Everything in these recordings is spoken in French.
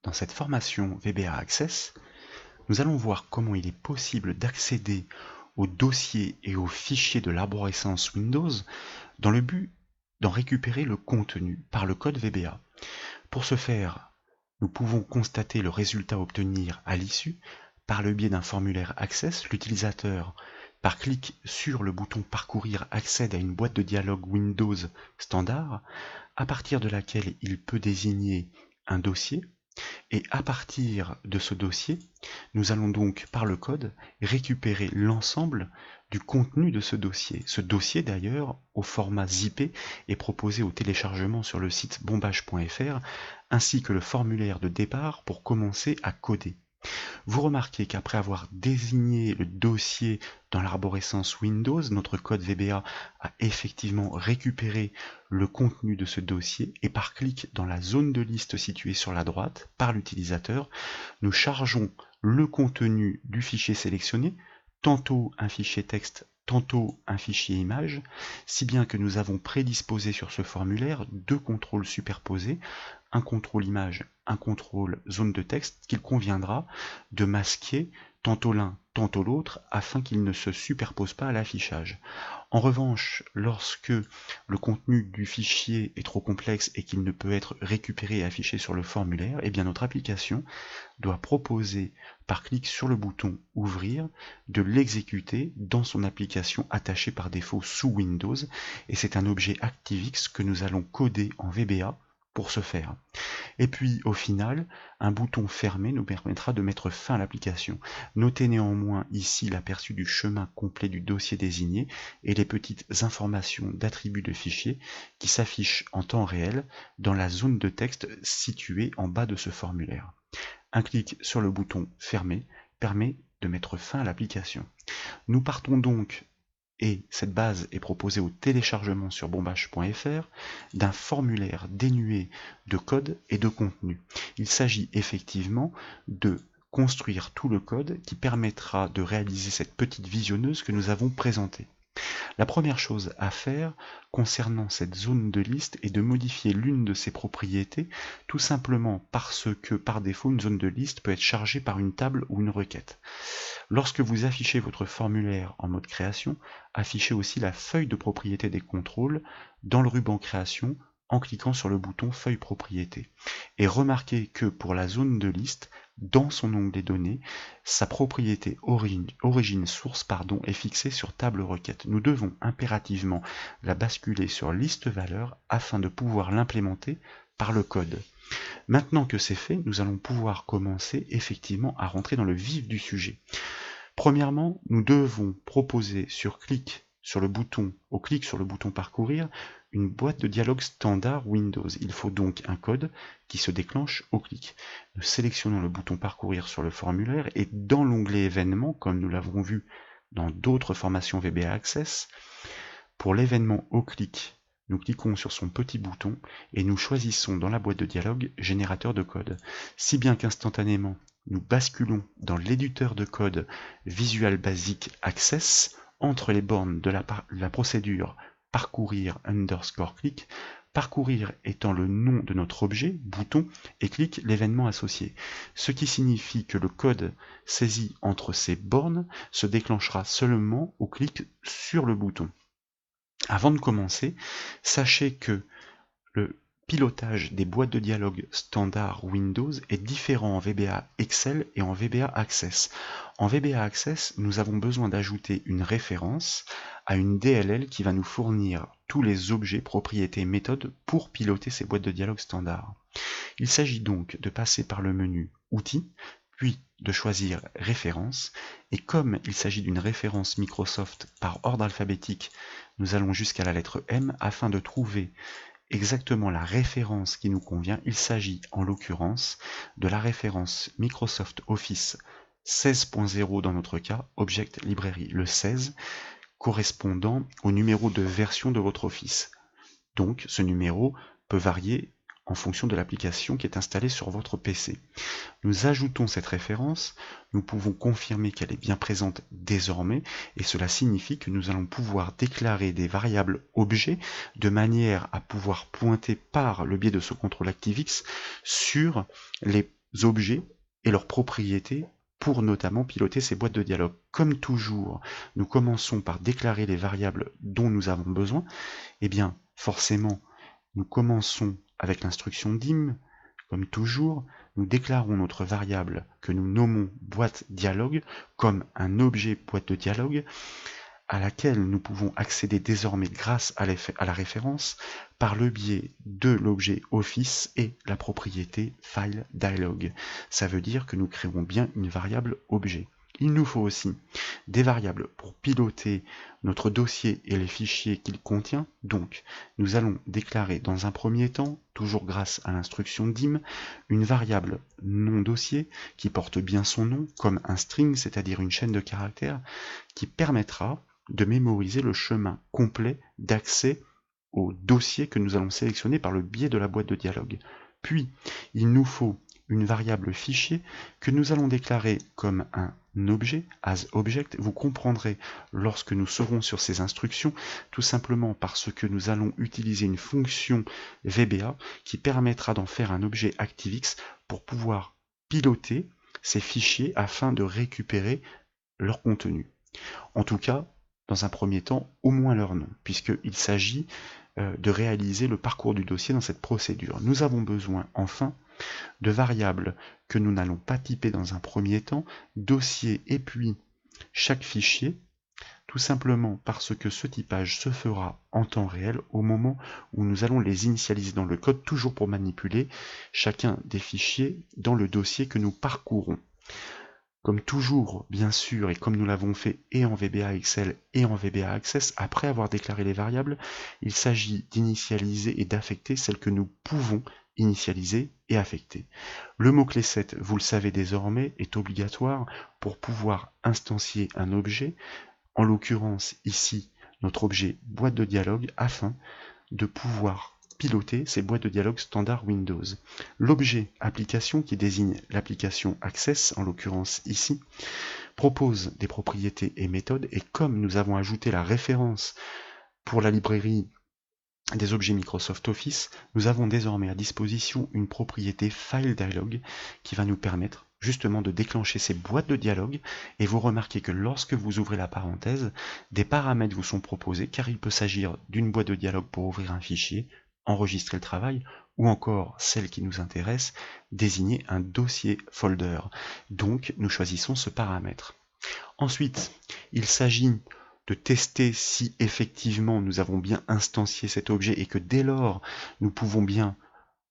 Dans cette formation VBA Access, nous allons voir comment il est possible d'accéder aux dossiers et aux fichiers de l'arborescence Windows dans le but d'en récupérer le contenu par le code VBA. Pour ce faire, nous pouvons constater le résultat à obtenir à l'issue par le biais d'un formulaire Access. L'utilisateur, par clic sur le bouton Parcourir, accède à une boîte de dialogue Windows standard, à partir de laquelle il peut désigner un dossier. Et à partir de ce dossier, nous allons donc par le code récupérer l'ensemble du contenu de ce dossier. Ce dossier d'ailleurs, au format zippé, est proposé au téléchargement sur le site bombage.fr, ainsi que le formulaire de départ pour commencer à coder. Vous remarquez qu'après avoir désigné le dossier dans l'arborescence Windows, notre code VBA a effectivement récupéré le contenu de ce dossier et par clic dans la zone de liste située sur la droite par l'utilisateur, nous chargeons le contenu du fichier sélectionné, tantôt un fichier texte, tantôt un fichier image, si bien que nous avons prédisposé sur ce formulaire deux contrôles superposés, un contrôle image, un contrôle zone de texte qu'il conviendra de masquer tantôt l'un, tantôt l'autre, afin qu'ils ne se superposent pas à l'affichage. En revanche, lorsque le contenu du fichier est trop complexe et qu'il ne peut être récupéré et affiché sur le formulaire, eh bien notre application doit proposer, par clic sur le bouton Ouvrir, de l'exécuter dans son application attachée par défaut sous Windows, et c'est un objet ActiveX que nous allons coder en VBA pour ce faire. Et puis au final, un bouton fermé nous permettra de mettre fin à l'application. Notez néanmoins ici l'aperçu du chemin complet du dossier désigné et les petites informations d'attributs de fichiers qui s'affichent en temps réel dans la zone de texte située en bas de ce formulaire. Un clic sur le bouton fermé permet de mettre fin à l'application. Nous partons donc, et cette base est proposée au téléchargement sur bombage.fr, d'un formulaire dénué de code et de contenu. Il s'agit effectivement de construire tout le code qui permettra de réaliser cette petite visionneuse que nous avons présentée. La première chose à faire concernant cette zone de liste est de modifier l'une de ses propriétés, tout simplement parce que par défaut une zone de liste peut être chargée par une table ou une requête. Lorsque vous affichez votre formulaire en mode création, affichez aussi la feuille de propriété des contrôles dans le ruban création en cliquant sur le bouton feuille propriété. Et remarquez que pour la zone de liste, dans son onglet données, sa propriété origine source est fixée sur table requête. Nous devons impérativement la basculer sur liste valeur afin de pouvoir l'implémenter par le code. Maintenant que c'est fait, nous allons pouvoir commencer effectivement à rentrer dans le vif du sujet. Premièrement, nous devons proposer au clic sur le bouton parcourir, une boîte de dialogue standard Windows. Il faut donc un code qui se déclenche au clic. Nous sélectionnons le bouton parcourir sur le formulaire et dans l'onglet événements, comme nous l'avons vu dans d'autres formations VBA Access, pour l'événement au clic, nous cliquons sur son petit bouton et nous choisissons dans la boîte de dialogue générateur de code. Si bien qu'instantanément, nous basculons dans l'éditeur de code Visual Basic Access entre les bornes de la procédure parcourir _ clic, parcourir étant le nom de notre objet, bouton, et clic l'événement associé. Ce qui signifie que le code saisi entre ces bornes se déclenchera seulement au clic sur le bouton. Avant de commencer, sachez que le pilotage des boîtes de dialogue standard Windows est différent en VBA Excel et en VBA Access. En VBA Access, nous avons besoin d'ajouter une référence à une DLL qui va nous fournir tous les objets, propriétés et méthodes pour piloter ces boîtes de dialogue standard. Il s'agit donc de passer par le menu Outils, puis de choisir Référence, et comme il s'agit d'une référence Microsoft par ordre alphabétique, nous allons jusqu'à la lettre M afin de trouver exactement la référence qui nous convient. Il s'agit en l'occurrence de la référence Microsoft Office 16.0 dans notre cas, Object Library, le 16, correspondant au numéro de version de votre Office. Donc ce numéro peut varier en fonction de l'application qui est installée sur votre PC. Nous ajoutons cette référence, nous pouvons confirmer qu'elle est bien présente désormais, et cela signifie que nous allons pouvoir déclarer des variables objets de manière à pouvoir pointer par le biais de ce contrôle ActiveX sur les objets et leurs propriétés pour notamment piloter ces boîtes de dialogue. Comme toujours, nous commençons par déclarer les variables dont nous avons besoin. Eh bien, forcément, nous commençons avec l'instruction dim. Comme toujours, nous déclarons notre variable que nous nommons boîte dialogue comme un objet boîte de dialogue à laquelle nous pouvons accéder désormais grâce à la référence par le biais de l'objet Office et la propriété FileDialog. Ça veut dire que nous créons bien une variable objet. Il nous faut aussi des variables pour piloter notre dossier et les fichiers qu'il contient. Donc, nous allons déclarer dans un premier temps, toujours grâce à l'instruction dim, une variable nom dossier qui porte bien son nom, comme un string, c'est-à-dire une chaîne de caractères, qui permettra de mémoriser le chemin complet d'accès au dossier que nous allons sélectionner par le biais de la boîte de dialogue. Puis, il nous faut une variable fichier que nous allons déclarer comme un objet, as object. Vous comprendrez lorsque nous serons sur ces instructions, tout simplement parce que nous allons utiliser une fonction VBA qui permettra d'en faire un objet ActiveX pour pouvoir piloter ces fichiers afin de récupérer leur contenu. En tout cas, dans un premier temps, au moins leur nom, puisqu'il s'agit de réaliser le parcours du dossier dans cette procédure. Nous avons besoin, enfin, de variables que nous n'allons pas typer dans un premier temps, dossier et puis chaque fichier, tout simplement parce que ce typage se fera en temps réel au moment où nous allons les initialiser dans le code, toujours pour manipuler chacun des fichiers dans le dossier que nous parcourons. Comme toujours, bien sûr, et comme nous l'avons fait et en VBA Excel et en VBA Access, après avoir déclaré les variables, il s'agit d'initialiser et d'affecter celles que nous pouvons initialiser et affecter. Le mot-clé set, vous le savez désormais, est obligatoire pour pouvoir instancier un objet, en l'occurrence ici notre objet boîte de dialogue, afin de pouvoir piloter ces boîtes de dialogue standard Windows. L'objet application qui désigne l'application Access, en l'occurrence ici, propose des propriétés et méthodes, et comme nous avons ajouté la référence pour la librairie des objets Microsoft Office, nous avons désormais à disposition une propriété FileDialog qui va nous permettre justement de déclencher ces boîtes de dialogue, et vous remarquez que lorsque vous ouvrez la parenthèse, des paramètres vous sont proposés, car il peut s'agir d'une boîte de dialogue pour ouvrir un fichier, enregistrer le travail, ou encore, celle qui nous intéresse, désigner un dossier folder. Donc, nous choisissons ce paramètre. Ensuite, il s'agit de tester si effectivement nous avons bien instancié cet objet et que dès lors, nous pouvons bien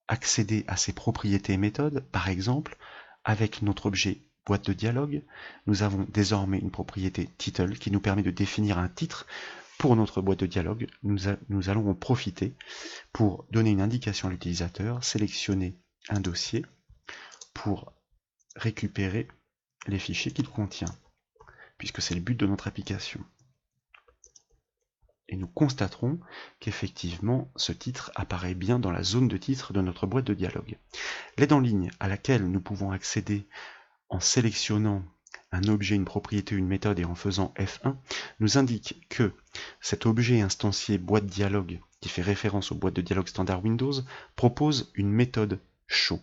accéder à ses propriétés et méthodes. Par exemple, avec notre objet boîte de dialogue, nous avons désormais une propriété title qui nous permet de définir un titre pour notre boîte de dialogue. Nous allons en profiter pour donner une indication à l'utilisateur, sélectionner un dossier pour récupérer les fichiers qu'il contient, puisque c'est le but de notre application. Et nous constaterons qu'effectivement, ce titre apparaît bien dans la zone de titre de notre boîte de dialogue. L'aide en ligne à laquelle nous pouvons accéder en sélectionnant un objet, une propriété, une méthode et en faisant F1, nous indique que cet objet instancié boîte dialogue, qui fait référence aux boîtes de dialogue standard Windows, propose une méthode show.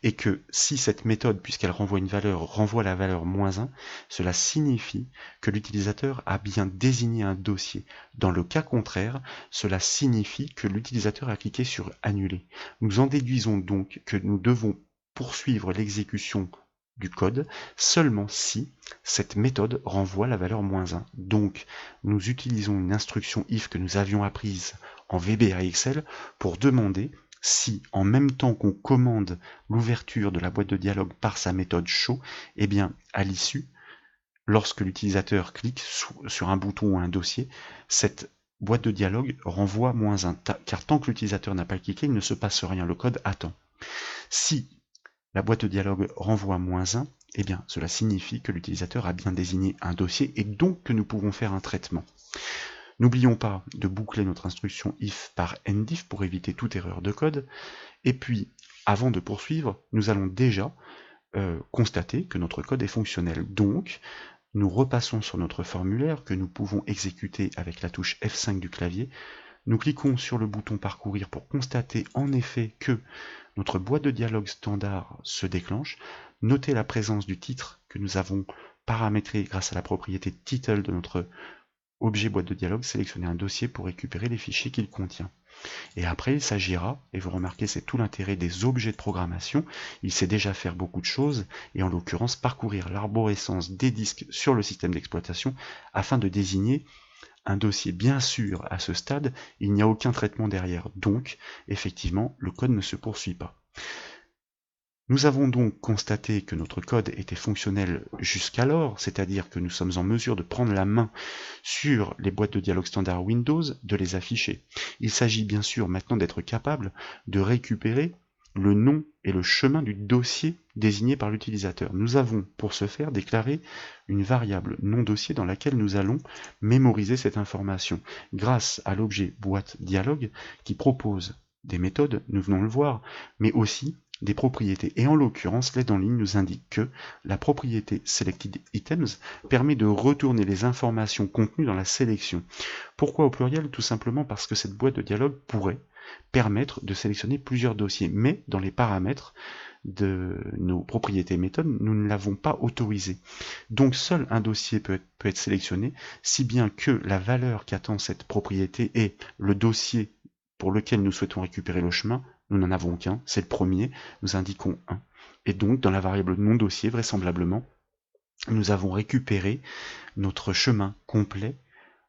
Et que si cette méthode, puisqu'elle renvoie une valeur, renvoie la valeur -1, cela signifie que l'utilisateur a bien désigné un dossier. Dans le cas contraire, cela signifie que l'utilisateur a cliqué sur annuler. Nous en déduisons donc que nous devons poursuivre l'exécution du code seulement si cette méthode renvoie la valeur -1. Donc, nous utilisons une instruction if que nous avions apprise en VBA Excel pour demander si, en même temps qu'on commande l'ouverture de la boîte de dialogue par sa méthode show, eh bien, à l'issue, lorsque l'utilisateur clique sur un bouton ou un dossier, cette boîte de dialogue renvoie -1, car tant que l'utilisateur n'a pas cliqué, il ne se passe rien, le code attend. Si la boîte de dialogue renvoie -1, eh bien, cela signifie que l'utilisateur a bien désigné un dossier et donc que nous pouvons faire un traitement. N'oublions pas de boucler notre instruction if par endif pour éviter toute erreur de code. Et puis, avant de poursuivre, nous allons déjà constater que notre code est fonctionnel. Donc, nous repassons sur notre formulaire que nous pouvons exécuter avec la touche F5 du clavier Nous cliquons sur le bouton parcourir pour constater en effet que notre boîte de dialogue standard se déclenche. Notez la présence du titre que nous avons paramétré grâce à la propriété title de notre objet boîte de dialogue. Sélectionnez un dossier pour récupérer les fichiers qu'il contient. Et après, il s'agira, et vous remarquez, c'est tout l'intérêt des objets de programmation, il sait déjà faire beaucoup de choses, et en l'occurrence parcourir l'arborescence des disques sur le système d'exploitation afin de désigner un dossier. Bien sûr, à ce stade, il n'y a aucun traitement derrière, donc, effectivement, le code ne se poursuit pas. Nous avons donc constaté que notre code était fonctionnel jusqu'alors, c'est-à-dire que nous sommes en mesure de prendre la main sur les boîtes de dialogue standard Windows, de les afficher. Il s'agit bien sûr maintenant d'être capable de récupérer le nom et le chemin du dossier désigné par l'utilisateur. Nous avons pour ce faire déclaré une variable nom dossier dans laquelle nous allons mémoriser cette information grâce à l'objet boîte dialogue qui propose des méthodes, nous venons le voir, mais aussi des propriétés. Et en l'occurrence, l'aide en ligne nous indique que la propriété Selected Items permet de retourner les informations contenues dans la sélection. Pourquoi au pluriel? Tout simplement parce que cette boîte de dialogue pourrait permettre de sélectionner plusieurs dossiers, mais dans les paramètres de nos propriétés méthodes, nous ne l'avons pas autorisé. Donc seul un dossier peut être sélectionné, si bien que la valeur qu'attend cette propriété est le dossier pour lequel nous souhaitons récupérer le chemin. Nous n'en avons qu'un, c'est le premier, nous indiquons 1. Et donc, dans la variable non dossier, vraisemblablement, nous avons récupéré notre chemin complet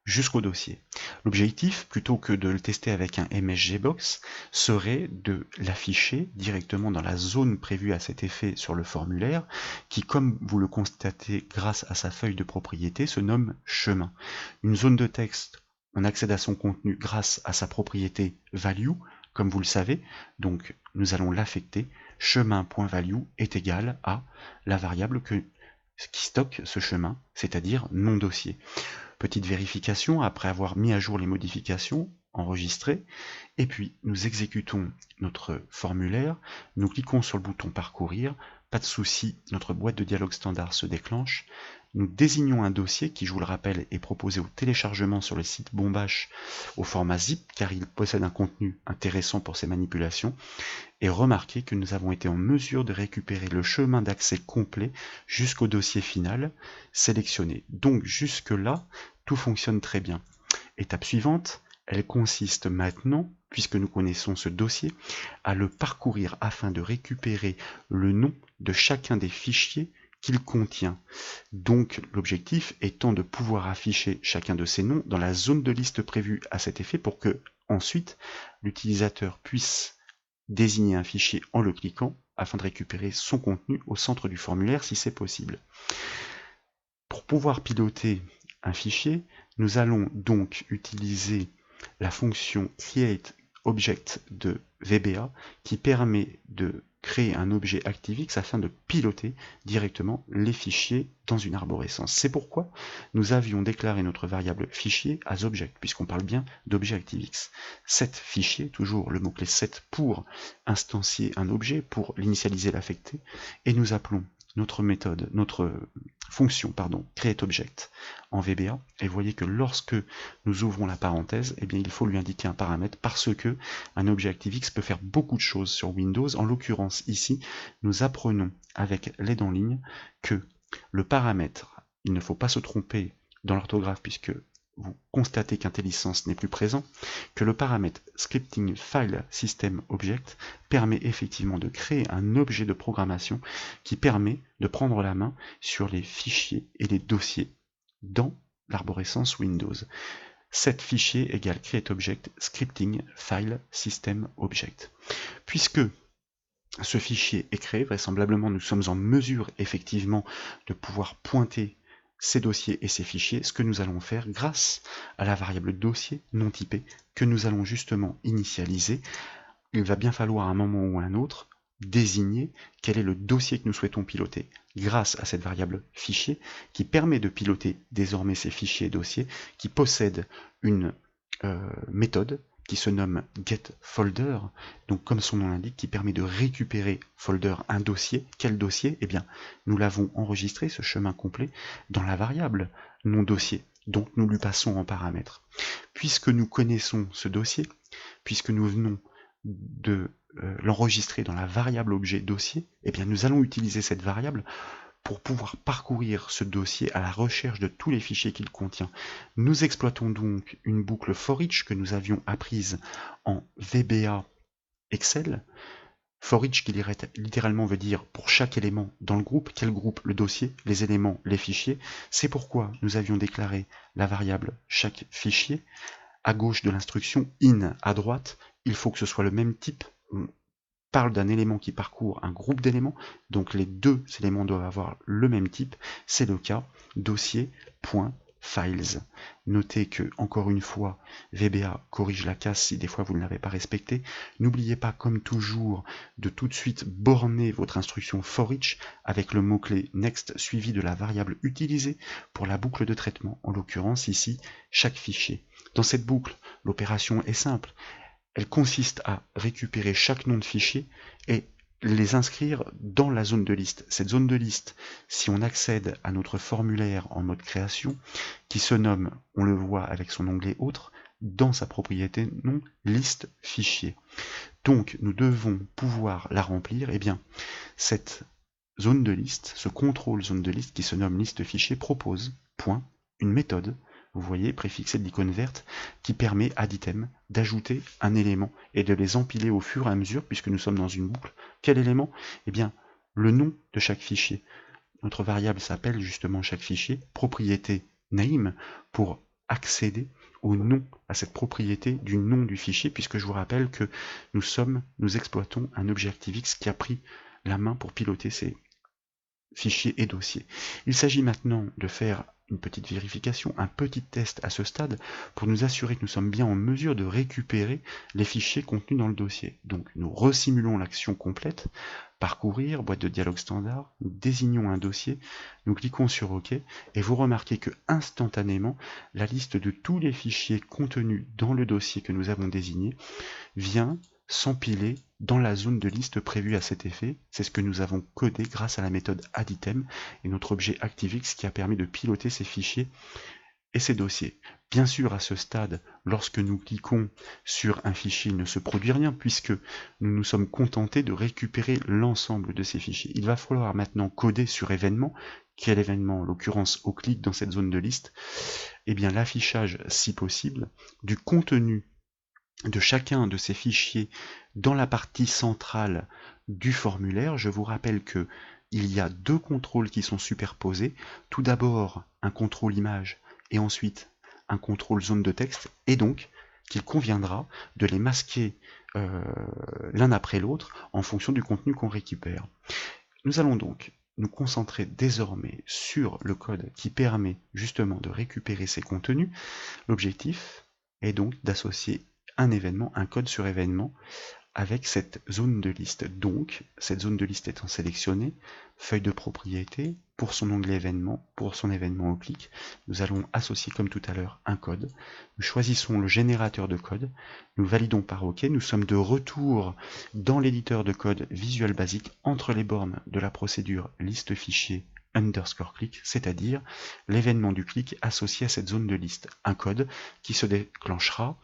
jusqu'au dossier. L'objectif, plutôt que de le tester avec un MSGbox, serait de l'afficher directement dans la zone prévue à cet effet sur le formulaire, qui, comme vous le constatez grâce à sa feuille de propriété, se nomme chemin. Une zone de texte, on accède à son contenu grâce à sa propriété value, comme vous le savez, donc nous allons l'affecter. Chemin.value est égal à la variable qui stocke ce chemin, c'est-à-dire nom dossier. Petite vérification, après avoir mis à jour les modifications enregistrées, et puis nous exécutons notre formulaire, nous cliquons sur le bouton parcourir, pas de souci, notre boîte de dialogue standard se déclenche, nous désignons un dossier qui, je vous le rappelle, est proposé au téléchargement sur le site Bombash au format zip, car il possède un contenu intéressant pour ces manipulations, et remarquez que nous avons été en mesure de récupérer le chemin d'accès complet jusqu'au dossier final sélectionné. Donc jusque-là, tout fonctionne très bien. Étape suivante, elle consiste maintenant, puisque nous connaissons ce dossier, à le parcourir afin de récupérer le nom de chacun des fichiers qu'il contient. Donc l'objectif étant de pouvoir afficher chacun de ces noms dans la zone de liste prévue à cet effet pour que ensuite l'utilisateur puisse désigner un fichier en le cliquant afin de récupérer son contenu au centre du formulaire si c'est possible. Pour pouvoir piloter un fichier, nous allons donc utiliser la fonction createObject de VBA qui permet de créer un objet ActiveX afin de piloter directement les fichiers dans une arborescence. C'est pourquoi nous avions déclaré notre variable fichier as object, puisqu'on parle bien d'objet ActiveX. Set fichier, toujours le mot-clé set pour instancier un objet, pour l'initialiser, l'affecter, et nous appelons notre méthode, notre fonction, createObject en VBA, et vous voyez que lorsque nous ouvrons la parenthèse, eh bien, il faut lui indiquer un paramètre parce que un objet ActiveX peut faire beaucoup de choses sur Windows. En l'occurrence, ici, nous apprenons avec l'aide en ligne que le paramètre, il ne faut pas se tromper dans l'orthographe puisque vous constatez qu'IntelliSense n'est plus présent, que le paramètre scripting file system object permet effectivement de créer un objet de programmation qui permet de prendre la main sur les fichiers et les dossiers dans l'arborescence Windows. Set fichier égale createObject scripting file system object. Puisque ce fichier est créé, vraisemblablement nous sommes en mesure effectivement de pouvoir pointer ces dossiers et ces fichiers, ce que nous allons faire grâce à la variable dossier non typé que nous allons justement initialiser. Il va bien falloir à un moment ou à un autre désigner quel est le dossier que nous souhaitons piloter grâce à cette variable fichier qui permet de piloter désormais ces fichiers et dossiers qui possèdent une méthode qui se nomme getFolder, donc comme son nom l'indique, qui permet de récupérer folder, un dossier. Quel dossier? Eh bien, nous l'avons enregistré, ce chemin complet, dans la variable nom dossier. donc nous lui passons en paramètres. Puisque nous connaissons ce dossier, puisque nous venons de l'enregistrer dans la variable objet dossier, eh bien nous allons utiliser cette variable pour pouvoir parcourir ce dossier à la recherche de tous les fichiers qu'il contient. Nous exploitons donc une boucle for each que nous avions apprise en VBA Excel. For each qui littéralement veut dire pour chaque élément dans le groupe, quel groupe, le dossier, les éléments, les fichiers. C'est pourquoi nous avions déclaré la variable chaque fichier. À gauche de l'instruction, in à droite, il faut que ce soit le même type. On parle d'un élément qui parcourt un groupe d'éléments, donc les deux éléments doivent avoir le même type. C'est le cas, dossier.files. Notez que, encore une fois, VBA corrige la case si des fois vous ne l'avez pas respecté. N'oubliez pas, comme toujours, de tout de suite borner votre instruction for each avec le mot-clé next suivi de la variable utilisée pour la boucle de traitement, en l'occurrence ici, chaque fichier. Dans cette boucle, l'opération est simple. Elle consiste à récupérer chaque nom de fichier et les inscrire dans la zone de liste. Cette zone de liste, si on accède à notre formulaire en mode création, qui se nomme, on le voit avec son onglet autre, dans sa propriété nom, liste fichier. Donc nous devons pouvoir la remplir. Eh bien, cette zone de liste, ce contrôle zone de liste qui se nomme liste fichier propose, point, une méthode, vous voyez, préfixée de l'icône verte, qui permet à d'item d'ajouter un élément et de les empiler au fur et à mesure, puisque nous sommes dans une boucle. Quel élément? Eh bien, le nom de chaque fichier. Notre variable s'appelle justement chaque fichier, propriété name, pour accéder au nom, à cette propriété du nom du fichier, puisque je vous rappelle que nous exploitons un Objective-X qui a pris la main pour piloter ces fichiers et dossiers. Il s'agit maintenant de faire une petite vérification, un petit test à ce stade pour nous assurer que nous sommes bien en mesure de récupérer les fichiers contenus dans le dossier. Donc nous resimulons l'action complète, parcourir, boîte de dialogue standard, nous désignons un dossier, nous cliquons sur OK et vous remarquez que instantanément la liste de tous les fichiers contenus dans le dossier que nous avons désigné vient s'empiler dans la zone de liste prévue à cet effet. C'est ce que nous avons codé grâce à la méthode addItem et notre objet ActiveX qui a permis de piloter ces fichiers et ces dossiers. Bien sûr, à ce stade, lorsque nous cliquons sur un fichier, il ne se produit rien puisque nous nous sommes contentés de récupérer l'ensemble de ces fichiers. Il va falloir maintenant coder sur événement. Quel événement? En l'occurrence, au clic dans cette zone de liste, eh bien l'affichage, si possible, du contenu de chacun de ces fichiers dans la partie centrale du formulaire. Je vous rappelle que il y a deux contrôles qui sont superposés. Tout d'abord un contrôle image et ensuite un contrôle zone de texte, et donc qu'il conviendra de les masquer l'un après l'autre en fonction du contenu qu'on récupère. Nous allons donc nous concentrer désormais sur le code qui permet justement de récupérer ces contenus. L'objectif est donc d'associer un événement, un code sur événement avec cette zone de liste. Donc, cette zone de liste étant sélectionnée, feuille de propriété, pour son onglet événement, pour son événement au clic, nous allons associer comme tout à l'heure un code. Nous choisissons le générateur de code, nous validons par OK, nous sommes de retour dans l'éditeur de code Visual Basic entre les bornes de la procédure liste fichier underscore click, c'est-à-dire l'événement du clic associé à cette zone de liste. Un code qui se déclenchera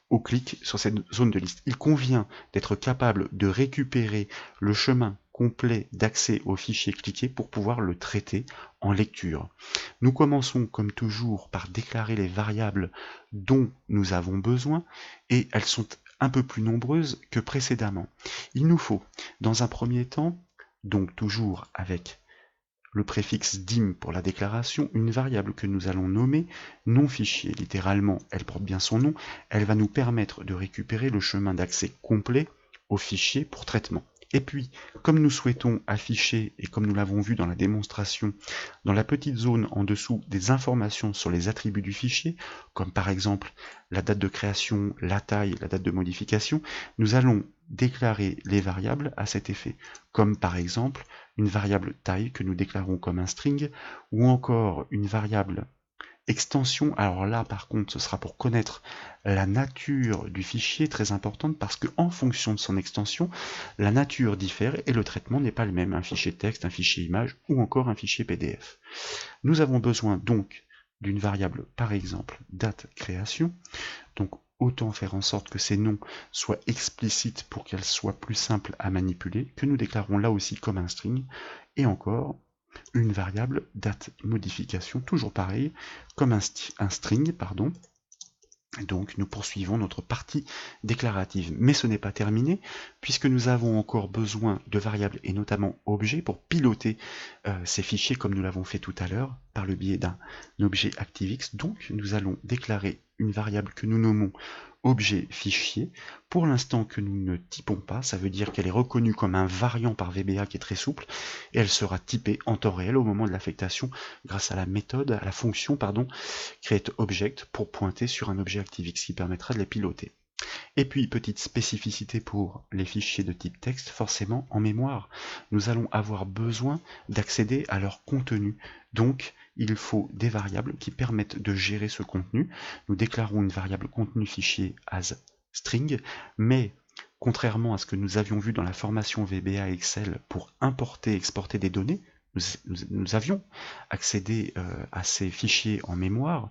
au clic sur cette zone de liste. Il convient d'être capable de récupérer le chemin complet d'accès au fichier cliqué pour pouvoir le traiter en lecture. Nous commençons comme toujours par déclarer les variables dont nous avons besoin et elles sont un peu plus nombreuses que précédemment. Il nous faut dans un premier temps, donc toujours avec le préfixe dim pour la déclaration, une variable que nous allons nommer nom fichier. Littéralement, elle porte bien son nom, elle va nous permettre de récupérer le chemin d'accès complet au fichier pour traitement. Et puis, comme nous souhaitons afficher, et comme nous l'avons vu dans la démonstration, dans la petite zone en dessous des informations sur les attributs du fichier, comme par exemple la date de création, la taille, la date de modification, nous allons déclarer les variables à cet effet, comme par exemple une variable taille que nous déclarons comme un string, ou encore une variable extension. Alors là par contre ce sera pour connaître la nature du fichier, très importante, parce que en fonction de son extension, la nature diffère et le traitement n'est pas le même, un fichier texte, un fichier image ou encore un fichier PDF. Nous avons besoin donc d'une variable, par exemple, date création. Donc autant faire en sorte que ces noms soient explicites pour qu'elles soient plus simples à manipuler, que nous déclarons là aussi comme un string, et encore une variable date modification, toujours pareil, comme un string, pardon. Donc nous poursuivons notre partie déclarative, mais ce n'est pas terminé, puisque nous avons encore besoin de variables et notamment objets pour piloter ces fichiers comme nous l'avons fait tout à l'heure par le biais d'un objet ActiveX. Donc nous allons déclarer une variable que nous nommons objet fichier, pour l'instant que nous ne typons pas, ça veut dire qu'elle est reconnue comme un variant par VBA qui est très souple, et elle sera typée en temps réel au moment de l'affectation grâce à la méthode, à la fonction, pardon, createObject pour pointer sur un objet ActiveX qui permettra de les piloter. Et puis, petite spécificité pour les fichiers de type texte, forcément en mémoire, nous allons avoir besoin d'accéder à leur contenu. Donc, il faut des variables qui permettent de gérer ce contenu. Nous déclarons une variable contenu fichier as string, mais contrairement à ce que nous avions vu dans la formation VBA Excel pour importer et exporter des données, nous avions accédé à ces fichiers en mémoire,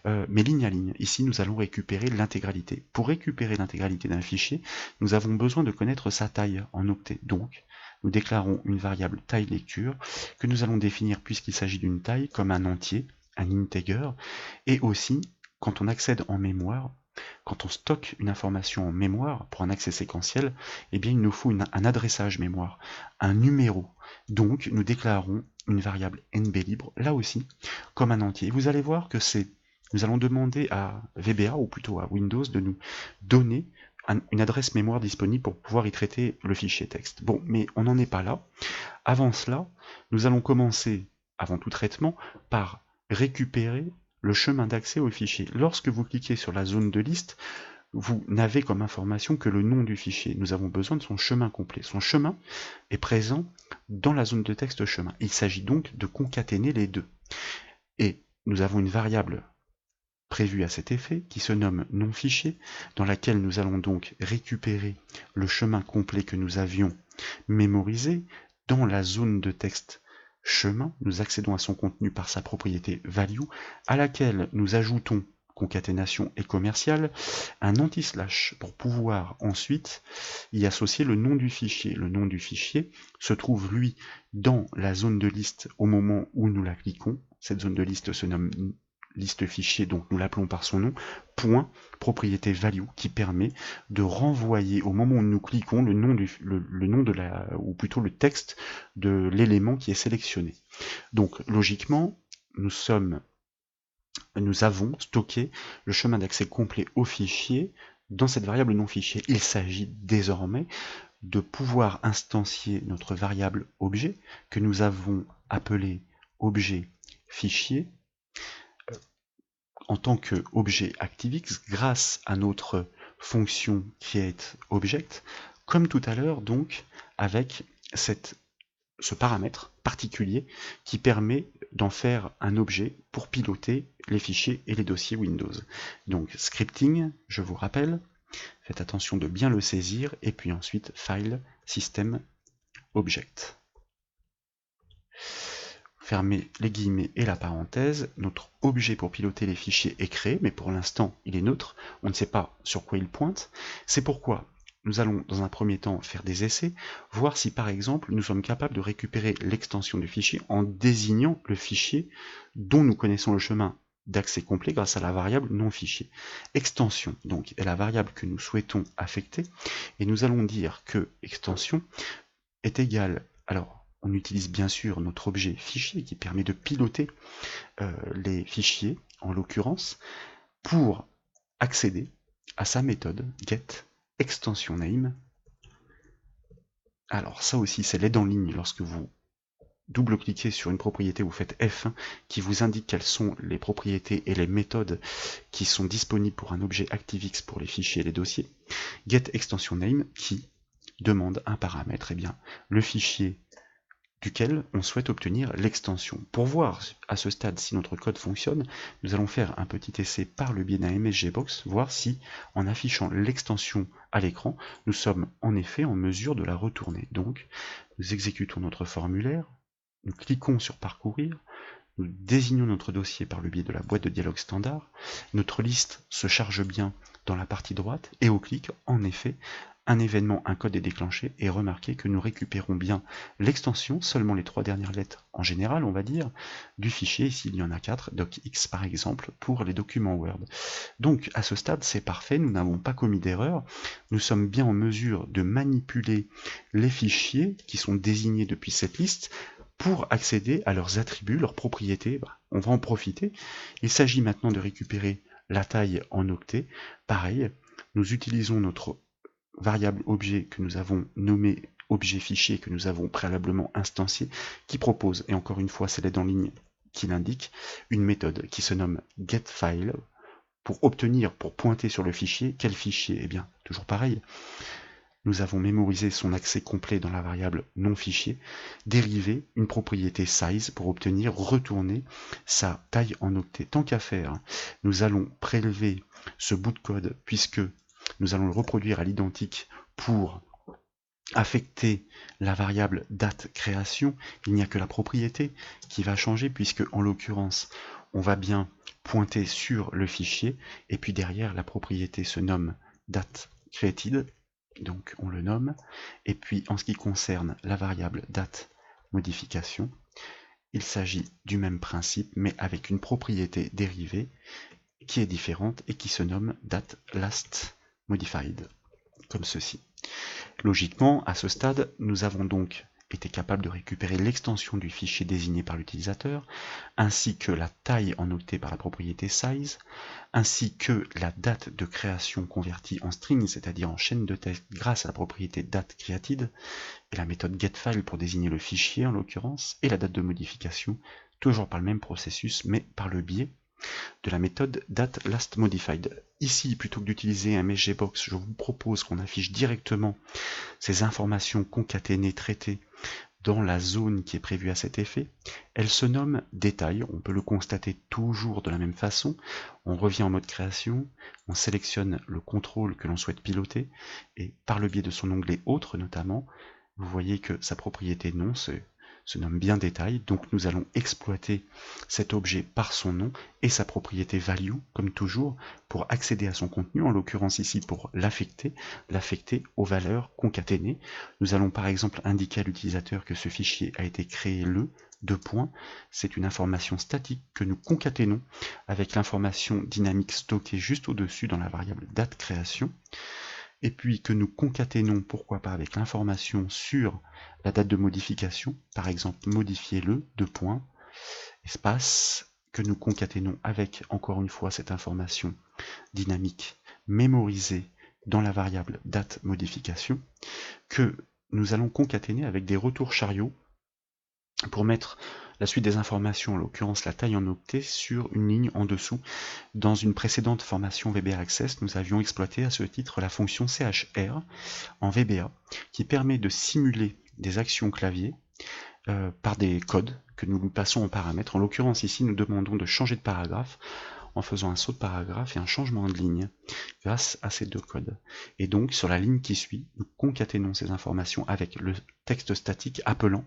mais ligne à ligne. Ici, nous allons récupérer l'intégralité. Pour récupérer l'intégralité d'un fichier, nous avons besoin de connaître sa taille en octets. Donc, nous déclarons une variable taille lecture que nous allons définir, puisqu'il s'agit d'une taille, comme un entier, un integer, et aussi, quand on accède en mémoire, quand on stocke une information en mémoire pour un accès séquentiel, eh bien il nous faut un adressage mémoire, un numéro. Donc nous déclarons une variable nblibre, là aussi, comme un entier. Vous allez voir que nous allons demander à VBA, ou plutôt à Windows, de nous donner une adresse mémoire disponible pour pouvoir y traiter le fichier texte. Bon, mais on n'en est pas là. Avant cela, nous allons commencer, avant tout traitement, par récupérer le chemin d'accès au fichier. Lorsque vous cliquez sur la zone de liste, vous n'avez comme information que le nom du fichier. Nous avons besoin de son chemin complet. Son chemin est présent dans la zone de texte chemin. Il s'agit donc de concaténer les deux. Et nous avons une variable prévue à cet effet qui se nomme nom-fichier, dans laquelle nous allons donc récupérer le chemin complet que nous avions mémorisé dans la zone de texte chemin. Nous accédons à son contenu par sa propriété value, à laquelle nous ajoutons concaténation et commercial, un anti-slash pour pouvoir ensuite y associer le nom du fichier. Le nom du fichier se trouve, lui, dans la zone de liste au moment où nous la cliquons. Cette zone de liste se nomme liste fichier, donc nous l'appelons par son nom, point propriété value, qui permet de renvoyer au moment où nous cliquons le nom de la, ou plutôt le texte de l'élément qui est sélectionné. Donc logiquement, nous avons stocké le chemin d'accès complet au fichier dans cette variable non fichier. Il s'agit désormais de pouvoir instancier notre variable objet que nous avons appelé objet fichier en tant qu'objet ActiveX grâce à notre fonction createObject, comme tout à l'heure donc avec ce paramètre particulier qui permet d'en faire un objet pour piloter les fichiers et les dossiers Windows. Donc scripting, je vous rappelle, faites attention de bien le saisir, et puis ensuite File, System, Object. Fermez les guillemets et la parenthèse, notre objet pour piloter les fichiers est créé, mais pour l'instant il est neutre, on ne sait pas sur quoi il pointe. C'est pourquoi nous allons dans un premier temps faire des essais, voir si par exemple nous sommes capables de récupérer l'extension du fichier en désignant le fichier dont nous connaissons le chemin d'accès complet grâce à la variable non fichier. Extension donc est la variable que nous souhaitons affecter, et nous allons dire que extension est égale, alors on utilise bien sûr notre objet fichier qui permet de piloter les fichiers en l'occurrence, pour accéder à sa méthode getExtensionName. Alors ça aussi c'est l'aide en ligne, lorsque vous double-cliquez sur une propriété, vous faites F1 qui vous indique quelles sont les propriétés et les méthodes qui sont disponibles pour un objet ActiveX pour les fichiers et les dossiers. getExtensionName qui demande un paramètre, et bien le fichier duquel on souhaite obtenir l'extension. Pour voir à ce stade si notre code fonctionne, nous allons faire un petit essai par le biais d'un MSGBox, voir si en affichant l'extension à l'écran, nous sommes en effet en mesure de la retourner. Donc, nous exécutons notre formulaire, nous cliquons sur parcourir, nous désignons notre dossier par le biais de la boîte de dialogue standard, notre liste se charge bien dans la partie droite, et au clic, en effet, un événement, un code est déclenché, et remarquez que nous récupérons bien l'extension, seulement les 3 dernières lettres en général, on va dire, du fichier, ici il y en a 4, docx par exemple, pour les documents Word. Donc à ce stade c'est parfait, nous n'avons pas commis d'erreur, nous sommes bien en mesure de manipuler les fichiers qui sont désignés depuis cette liste pour accéder à leurs attributs, leurs propriétés. On va en profiter. Il s'agit maintenant de récupérer la taille en octets. Pareil, nous utilisons notre variable objet que nous avons nommé objet fichier que nous avons préalablement instancié, qui propose, et encore une fois c'est l'aide en ligne qui l'indique, une méthode qui se nomme getFile pour obtenir, pour pointer sur le fichier. Quel fichier? Eh bien, toujours pareil, nous avons mémorisé son accès complet dans la variable non fichier, dérivé une propriété size pour obtenir, retourner sa taille en octets. Tant qu'à faire, nous allons prélever ce bout de code puisque nous allons le reproduire à l'identique pour affecter la variable date création. Il n'y a que la propriété qui va changer puisque en l'occurrence on va bien pointer sur le fichier et puis derrière la propriété se nomme date created, donc on le nomme, et puis en ce qui concerne la variable date modification, il s'agit du même principe mais avec une propriété dérivée qui est différente et qui se nomme date last modified, comme ceci. Logiquement, à ce stade, nous avons donc été capables de récupérer l'extension du fichier désigné par l'utilisateur, ainsi que la taille en octets par la propriété size, ainsi que la date de création convertie en string, c'est-à-dire en chaîne de texte grâce à la propriété date created, et la méthode getFile pour désigner le fichier en l'occurrence, et la date de modification, toujours par le même processus, mais par le biais de la méthode dateLastModified. Ici, plutôt que d'utiliser un MSGBox, je vous propose qu'on affiche directement ces informations concaténées traitées dans la zone qui est prévue à cet effet. Elle se nomme détail, on peut le constater toujours de la même façon. On revient en mode création, on sélectionne le contrôle que l'on souhaite piloter, et par le biais de son onglet autre notamment, vous voyez que sa propriété nom se nomme bien détail, donc nous allons exploiter cet objet par son nom et sa propriété value, comme toujours, pour accéder à son contenu, en l'occurrence ici pour l'affecter aux valeurs concaténées. Nous allons par exemple indiquer à l'utilisateur que ce fichier a été créé le, c'est une information statique que nous concaténons avec l'information dynamique stockée juste au-dessus dans la variable date création, et puis que nous concaténons, pourquoi pas, avec l'information sur la date de modification, par exemple modifier le, espace, que nous concaténons avec, encore une fois, cette information dynamique mémorisée dans la variable date modification, que nous allons concaténer avec des retours chariots pour mettre la suite des informations, en l'occurrence la taille en octets, sur une ligne en dessous. Dans une précédente formation VBA Access, nous avions exploité à ce titre la fonction CHR en VBA, qui permet de simuler des actions clavier par des codes que nous lui passons en paramètres. En l'occurrence ici, nous demandons de changer de paragraphe en faisant un saut de paragraphe et un changement de ligne grâce à ces deux codes. Et donc sur la ligne qui suit, nous concaténons ces informations avec le texte statique appelant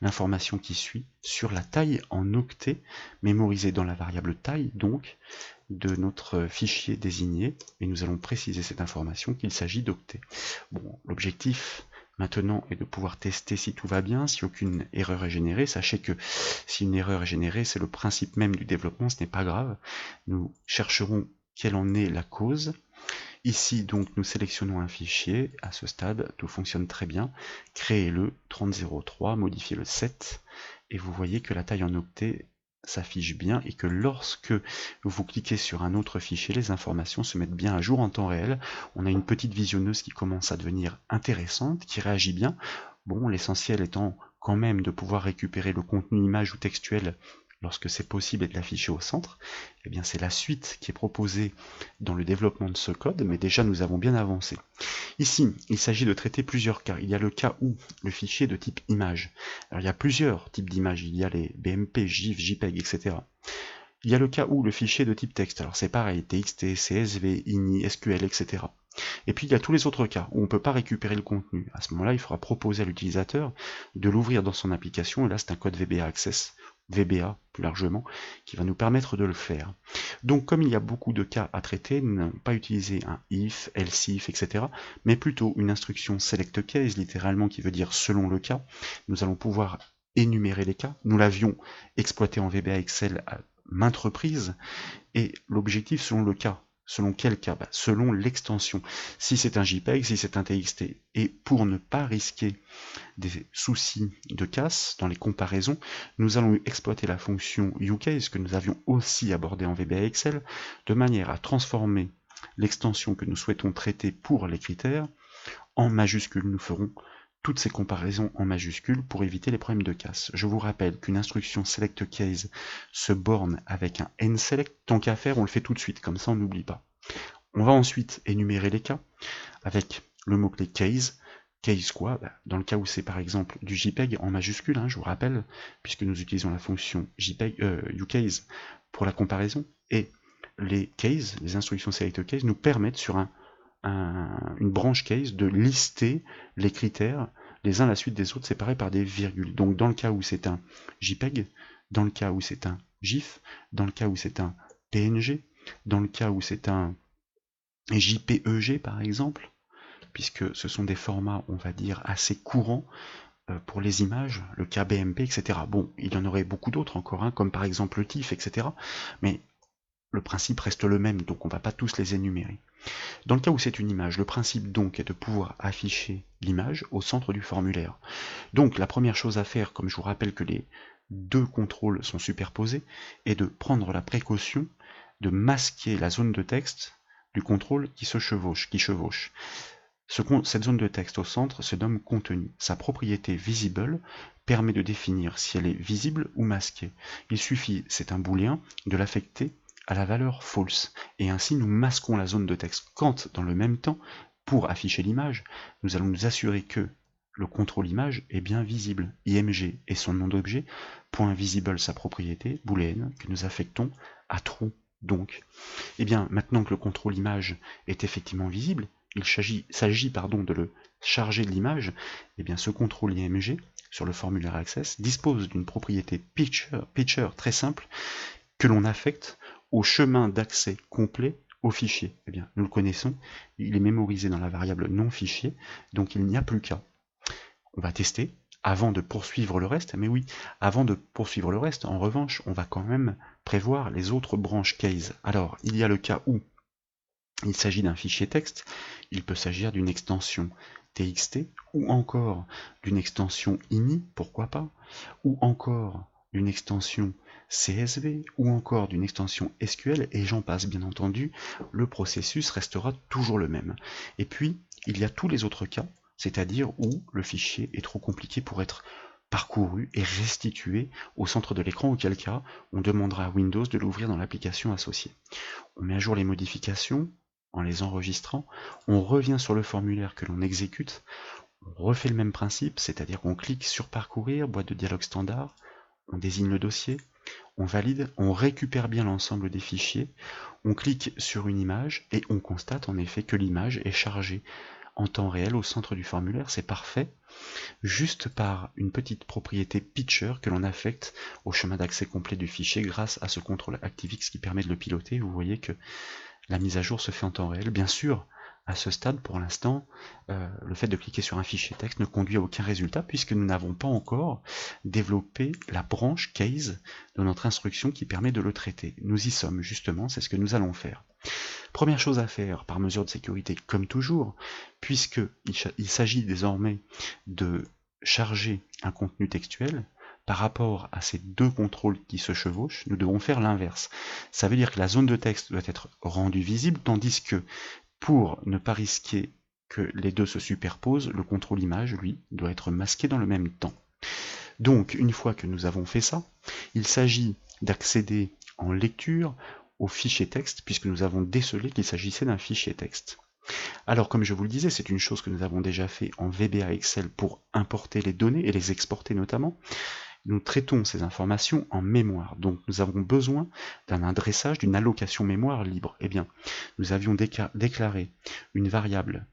l'information qui suit sur la taille en octets mémorisée dans la variable taille donc de notre fichier désigné, et nous allons préciser cette information qu'il s'agit d'octets. Bon, l'objectif maintenant est de pouvoir tester si tout va bien, si aucune erreur est générée. Sachez que si une erreur est générée, c'est le principe même du développement, ce n'est pas grave. Nous chercherons quelle en est la cause. Ici, donc, nous sélectionnons un fichier. À ce stade, tout fonctionne très bien. Créez-le 3003, modifiez le 7, et vous voyez que la taille en octets s'affiche bien et que lorsque vous cliquez sur un autre fichier, les informations se mettent bien à jour en temps réel. On a une petite visionneuse qui commence à devenir intéressante, qui réagit bien. Bon, l'essentiel étant quand même de pouvoir récupérer le contenu image ou textuel lorsque c'est possible et de l'afficher au centre. Eh bien c'est la suite qui est proposée dans le développement de ce code, mais déjà nous avons bien avancé. Ici, il s'agit de traiter plusieurs cas. Il y a le cas où le fichier est de type image. Alors il y a plusieurs types d'images, il y a les BMP, GIF, JPEG, etc. Il y a le cas où le fichier est de type texte. Alors c'est pareil, TXT, CSV, INI, SQL, etc. Et puis il y a tous les autres cas où on ne peut pas récupérer le contenu. À ce moment-là, il faudra proposer à l'utilisateur de l'ouvrir dans son application, et là c'est un code VBA Access VBA plus largement, qui va nous permettre de le faire. Donc comme il y a beaucoup de cas à traiter, nous n'allons pas utiliser un if, else if, etc., mais plutôt une instruction select case, littéralement qui veut dire selon le cas. Nous allons pouvoir énumérer les cas. Nous l'avions exploité en VBA Excel à maintes reprises, et l'objectif selon le cas. Selon quel cas? Selon l'extension. Si c'est un JPEG, si c'est un TXT. Et pour ne pas risquer des soucis de casse dans les comparaisons, nous allons exploiter la fonction uCase que nous avions aussi abordée en VBA Excel, de manière à transformer l'extension que nous souhaitons traiter pour les critères en majuscules. Nous ferons toutes ces comparaisons en majuscules pour éviter les problèmes de casse. Je vous rappelle qu'une instruction select case se borne avec un nSelect. Tant qu'à faire, on le fait tout de suite, comme ça on n'oublie pas. On va ensuite énumérer les cas avec le mot-clé case. Case quoi? Dans le cas où c'est par exemple du JPEG en majuscule, je vous rappelle, puisque nous utilisons la fonction uCase pour la comparaison, et les cases, les instructions select case, nous permettent sur une branche case de lister les critères les uns à la suite des autres séparés par des virgules. Donc dans le cas où c'est un JPEG, dans le cas où c'est un GIF, dans le cas où c'est un PNG, dans le cas où c'est un JPEG par exemple, puisque ce sont des formats, on va dire, assez courants pour les images, le KBMP, etc. Bon, il y en aurait beaucoup d'autres encore, comme par exemple le TIFF, etc. Mais le principe reste le même, donc on ne va pas tous les énumérer. Dans le cas où c'est une image, le principe donc est de pouvoir afficher l'image au centre du formulaire. Donc la première chose à faire, comme je vous rappelle que les deux contrôles sont superposés, est de prendre la précaution de masquer la zone de texte du contrôle qui chevauche. Cette zone de texte au centre se nomme contenu. Sa propriété visible permet de définir si elle est visible ou masquée. Il suffit, c'est un booléen, de l'affecter à la valeur false, et ainsi nous masquons la zone de texte. Quand, dans le même temps, pour afficher l'image, nous allons nous assurer que le contrôle image est bien visible. IMG est son nom d'objet, .visible sa propriété, booléenne, que nous affectons à true. Donc, maintenant que le contrôle image est effectivement visible, il s'agit de le charger de l'image, ce contrôle IMG sur le formulaire Access dispose d'une propriété picture très simple que l'on affecte au chemin d'accès complet au fichier. Nous le connaissons, il est mémorisé dans la variable non fichier, donc il n'y a plus qu'à. On va tester avant de poursuivre le reste, mais oui, avant de poursuivre le reste, en revanche, on va quand même prévoir les autres branches case. Alors, il y a le cas où il s'agit d'un fichier texte, il peut s'agir d'une extension TXT, ou encore d'une extension INI, pourquoi pas, ou encore d'une extension CSV, ou encore d'une extension SQL, et j'en passe bien entendu, le processus restera toujours le même. Et puis, il y a tous les autres cas, c'est-à-dire où le fichier est trop compliqué pour être parcouru et restitué au centre de l'écran, auquel cas on demandera à Windows de l'ouvrir dans l'application associée. On met à jour les modifications en les enregistrant, on revient sur le formulaire que l'on exécute, on refait le même principe, c'est-à-dire qu'on clique sur parcourir, boîte de dialogue standard, on désigne le dossier, on valide, on récupère bien l'ensemble des fichiers, on clique sur une image et on constate en effet que l'image est chargée en temps réel au centre du formulaire, c'est parfait, juste par une petite propriété picture que l'on affecte au chemin d'accès complet du fichier grâce à ce contrôle ActiveX qui permet de le piloter. Vous voyez que la mise à jour se fait en temps réel. Bien sûr, à ce stade, pour l'instant, le fait de cliquer sur un fichier texte ne conduit à aucun résultat puisque nous n'avons pas encore développé la branche case de notre instruction qui permet de le traiter. Nous y sommes justement, c'est ce que nous allons faire. Première chose à faire, par mesure de sécurité, comme toujours, puisqu'il s'agit désormais de charger un contenu textuel, par rapport à ces deux contrôles qui se chevauchent, nous devons faire l'inverse. Ça veut dire que la zone de texte doit être rendue visible, tandis que pour ne pas risquer que les deux se superposent, le contrôle image, lui, doit être masqué dans le même temps. Donc, une fois que nous avons fait ça, il s'agit d'accéder en lecture au fichier texte, puisque nous avons décelé qu'il s'agissait d'un fichier texte. Alors, comme je vous le disais, c'est une chose que nous avons déjà fait en VBA Excel pour importer les données et les exporter notamment. Nous traitons ces informations en mémoire, donc nous avons besoin d'un adressage, d'une allocation mémoire libre. Nous avions déclaré une variable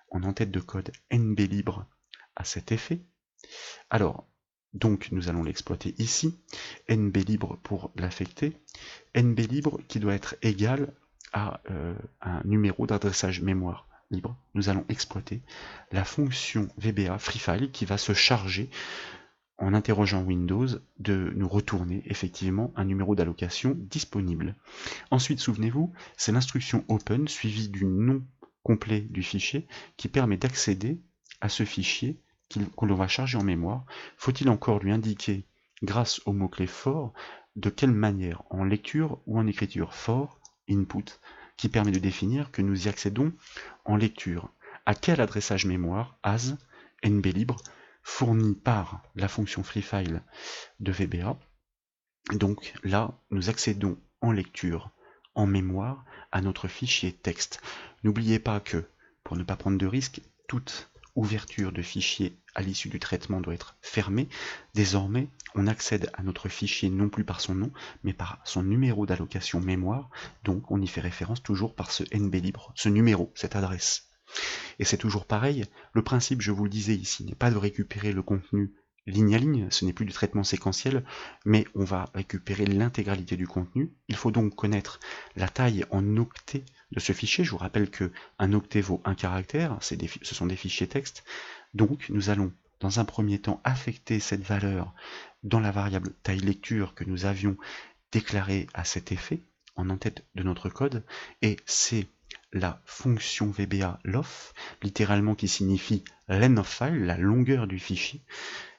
en en-tête de code NBLibre à cet effet. Alors, Donc nous allons l'exploiter ici, NB libre pour l'affecter, NB libre qui doit être égal à un numéro d'adressage mémoire libre. Nous allons exploiter la fonction VBA FreeFile qui va se charger, en interrogeant Windows, de nous retourner effectivement un numéro d'allocation disponible. Ensuite, souvenez-vous, c'est l'instruction open suivie du nom complet du fichier qui permet d'accéder à ce fichier que l'on va charger en mémoire. Faut-il encore lui indiquer, grâce au mot-clé for, de quelle manière, en lecture ou en écriture? For input, qui permet de définir que nous y accédons en lecture. À quel adressage mémoire as NB libre fourni par la fonction FreeFile de VBA. Donc là, nous accédons en lecture, en mémoire, à notre fichier texte. N'oubliez pas que, pour ne pas prendre de risques, toute ouverture de fichier à l'issue du traitement doit être fermée. Désormais, on accède à notre fichier non plus par son nom, mais par son numéro d'allocation mémoire. Donc on y fait référence toujours par ce NB libre, ce numéro, cette adresse. Et c'est toujours pareil, le principe, je vous le disais ici, n'est pas de récupérer le contenu ligne à ligne, ce n'est plus du traitement séquentiel, mais on va récupérer l'intégralité du contenu. Il faut donc connaître la taille en octets de ce fichier. Je vous rappelle qu'un octet vaut un caractère, ce sont des fichiers texte. Donc nous allons dans un premier temps affecter cette valeur dans la variable taille lecture que nous avions déclarée à cet effet en en-tête de notre code, et c'est la fonction VBA lof, littéralement qui signifie length of file, la longueur du fichier.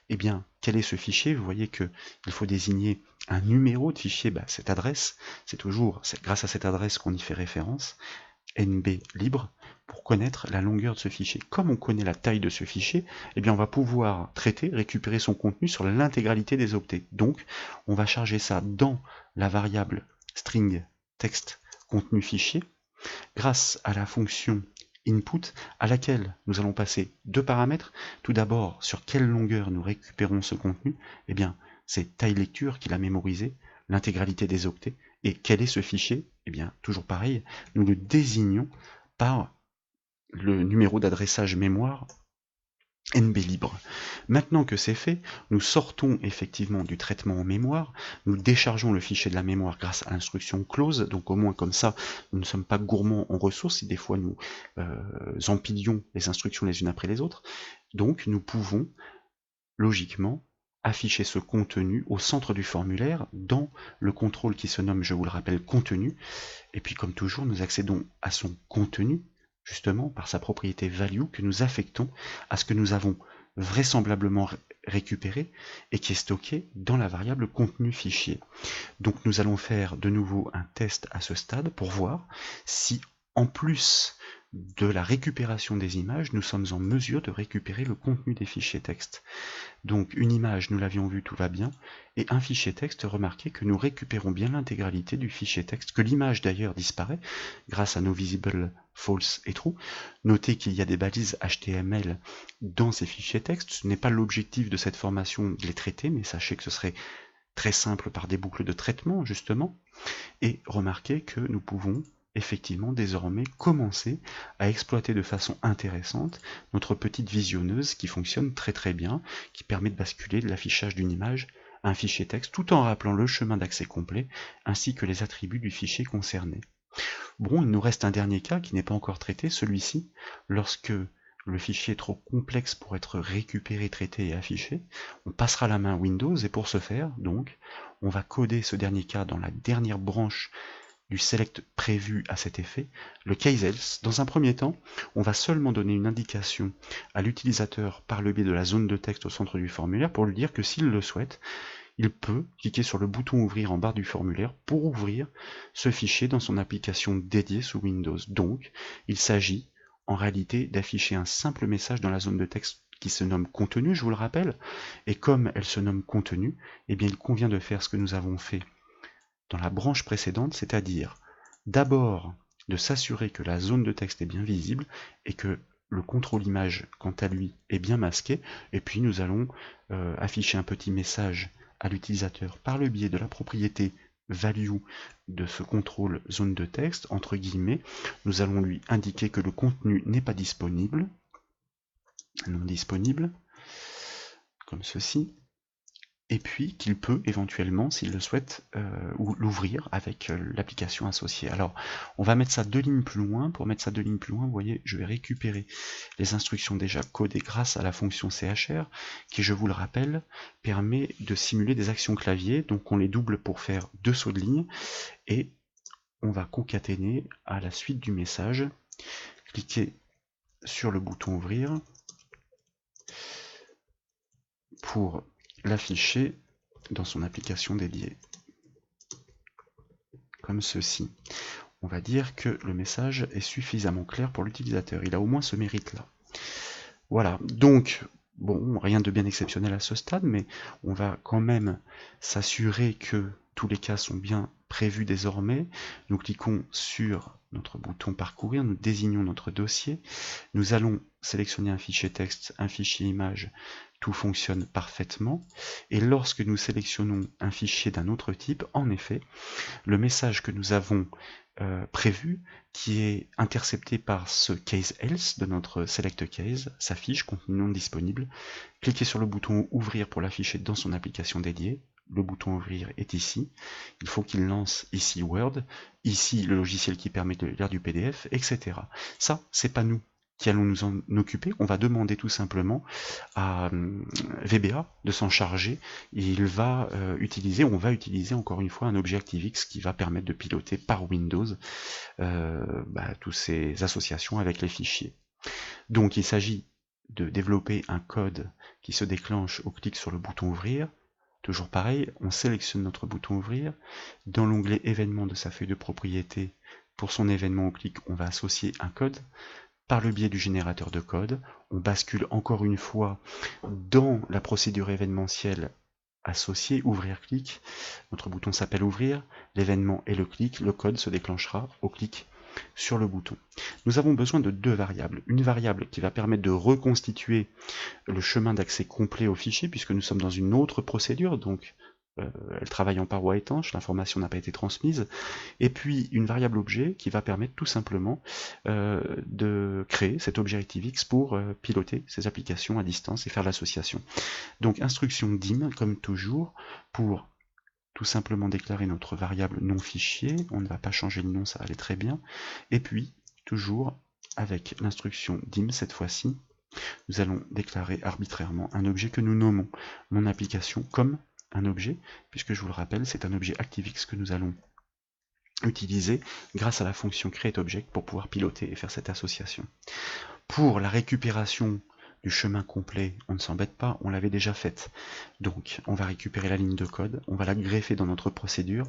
Eh bien, quel est ce fichier? Vous voyez qu'il faut désigner un numéro de fichier, cette adresse, c'est grâce à cette adresse qu'on y fait référence, NB libre, pour connaître la longueur de ce fichier. Comme on connaît la taille de ce fichier, eh bien on va pouvoir traiter, récupérer son contenu sur l'intégralité des octets. Donc, on va charger ça dans la variable string text contenu fichier, grâce à la fonction input, à laquelle nous allons passer deux paramètres. Tout d'abord, sur quelle longueur nous récupérons ce contenu? Eh bien, c'est taille lecture qui l'a mémorisé, l'intégralité des octets. Et quel est ce fichier? Eh bien, toujours pareil, nous le désignons par le numéro d'adressage mémoire NB libre. Maintenant que c'est fait, nous sortons effectivement du traitement en mémoire, nous déchargeons le fichier de la mémoire grâce à l'instruction close, donc au moins comme ça, nous ne sommes pas gourmands en ressources, et des fois nous empilions les instructions les unes après les autres. Donc nous pouvons logiquement afficher ce contenu au centre du formulaire dans le contrôle qui se nomme, je vous le rappelle, contenu, et puis comme toujours, nous accédons à son contenu justement par sa propriété value que nous affectons à ce que nous avons vraisemblablement récupéré et qui est stocké dans la variable contenu fichier. Donc nous allons faire de nouveau un test à ce stade pour voir si en plus de la récupération des images, nous sommes en mesure de récupérer le contenu des fichiers texte. Donc une image, nous l'avions vu, tout va bien, et un fichier texte, remarquez que nous récupérons bien l'intégralité du fichier texte, que l'image d'ailleurs disparaît grâce à nos visible false et true. Notez qu'il y a des balises HTML dans ces fichiers texte, ce n'est pas l'objectif de cette formation de les traiter, mais sachez que ce serait très simple par des boucles de traitement justement, et remarquez que nous pouvons effectivement désormais commencer à exploiter de façon intéressante notre petite visionneuse qui fonctionne très très bien, qui permet de basculer de l'affichage d'une image à un fichier texte tout en rappelant le chemin d'accès complet ainsi que les attributs du fichier concerné. Bon, il nous reste un dernier cas qui n'est pas encore traité, celui-ci, lorsque le fichier est trop complexe pour être récupéré, traité et affiché, on passera la main à Windows et pour ce faire, donc, on va coder ce dernier cas dans la dernière branche du select prévu à cet effet, le case else. Dans un premier temps, on va seulement donner une indication à l'utilisateur par le biais de la zone de texte au centre du formulaire pour lui dire que s'il le souhaite, il peut cliquer sur le bouton ouvrir en barre du formulaire pour ouvrir ce fichier dans son application dédiée sous Windows. Donc, il s'agit en réalité d'afficher un simple message dans la zone de texte qui se nomme contenu, je vous le rappelle, et comme elle se nomme contenu, eh bien il convient de faire ce que nous avons fait dans la branche précédente, c'est-à-dire d'abord de s'assurer que la zone de texte est bien visible et que le contrôle image, quant à lui, est bien masqué, et puis nous allons afficher un petit message à l'utilisateur par le biais de la propriété value de ce contrôle zone de texte, entre guillemets, nous allons lui indiquer que le contenu n'est pas disponible, non disponible, comme ceci, et puis qu'il peut éventuellement, s'il le souhaite, l'ouvrir avec l'application associée. Alors, on va mettre ça 2 lignes plus loin. Pour mettre ça 2 lignes plus loin, vous voyez, je vais récupérer les instructions déjà codées grâce à la fonction CHR, qui, je vous le rappelle, permet de simuler des actions clavier. Donc on les double pour faire 2 sauts de ligne, et on va concaténer à la suite du message. Cliquez sur le bouton ouvrir pour l'afficher dans son application dédiée, comme ceci. On va dire que le message est suffisamment clair pour l'utilisateur. Il a au moins ce mérite-là. Voilà, donc, bon, rien de bien exceptionnel à ce stade, mais on va quand même s'assurer que tous les cas sont bien prévus désormais. Nous cliquons sur notre bouton parcourir, nous désignons notre dossier, nous allons sélectionner un fichier texte, un fichier image, tout fonctionne parfaitement, et lorsque nous sélectionnons un fichier d'un autre type, en effet, le message que nous avons prévu, qui est intercepté par ce case else de notre select case, s'affiche, contenu non disponible. Cliquez sur le bouton ouvrir pour l'afficher dans son application dédiée. Le bouton ouvrir est ici. Il faut qu'il lance ici Word, ici le logiciel qui permet de lire du PDF, etc. Ça, c'est pas nous qui allons nous en occuper. On va demander tout simplement à VBA de s'en charger, et on va utiliser encore une fois un objet ActiveX qui va permettre de piloter par Windows toutes ces associations avec les fichiers. Donc il s'agit de développer un code qui se déclenche au clic sur le bouton ouvrir. Toujours pareil, on sélectionne notre bouton ouvrir. Dans l'onglet événements de sa feuille de propriété, pour son événement au clic, on va associer un code. Par le biais du générateur de code, on bascule encore une fois dans la procédure événementielle associée, ouvrir clic. Notre bouton s'appelle ouvrir, l'événement est le clic, le code se déclenchera au clic sur le bouton. Nous avons besoin de 2 variables. Une variable qui va permettre de reconstituer le chemin d'accès complet au fichier, puisque nous sommes dans une autre procédure, donc elle travaille en paroi étanche, l'information n'a pas été transmise, et puis une variable objet qui va permettre tout simplement de créer cet objet ActiveX pour piloter ces applications à distance et faire l'association. Donc instruction dim, comme toujours, pour tout simplement déclarer notre variable non fichier. On ne va pas changer le nom, ça allait très bien. Et puis, toujours avec l'instruction dim cette fois-ci, nous allons déclarer arbitrairement un objet que nous nommons mon application comme un objet, puisque je vous le rappelle, c'est un objet ActiveX que nous allons utiliser grâce à la fonction createObject pour pouvoir piloter et faire cette association. Pour la récupération du chemin complet, on ne s'embête pas, on l'avait déjà faite. Donc on va récupérer la ligne de code, on va la greffer dans notre procédure.